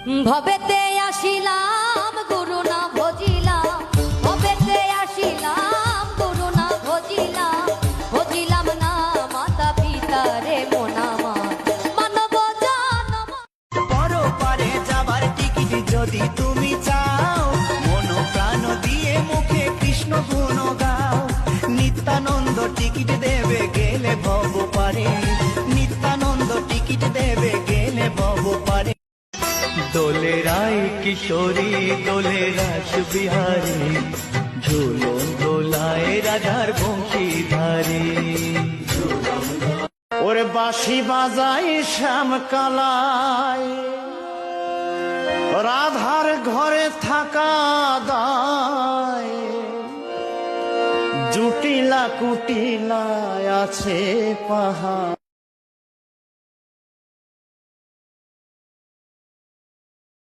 ভবেতে আসিলাম গুরু না ভজিলাম, ভবেতে আসিলাম গুরু না ভজিলাম, ভজিলাম না মাতা পিতারে মন আমার মানব জনম। পরপারে যাবার টিকিট যদি তুমি চাও, মন প্রাণ দিয়ে মুখে কৃষ্ণ গুণ গাও। নিত্যানন্দ টিকিট দেবে গেলে ভব পারে, নিত্যানন্দ টিকিট দেবে গেলে ভব পারে। দোলে রায় কিশোরী দোলে রাস বিহারী, ঝুলন দোলায় রাধার বংশীধারী। ওরে বাঁশি বাজাই শ্যাম কালায়, রাধার ঘরে থাকা দায়। জুটিলা কুটিলায় আছে পাহাড়।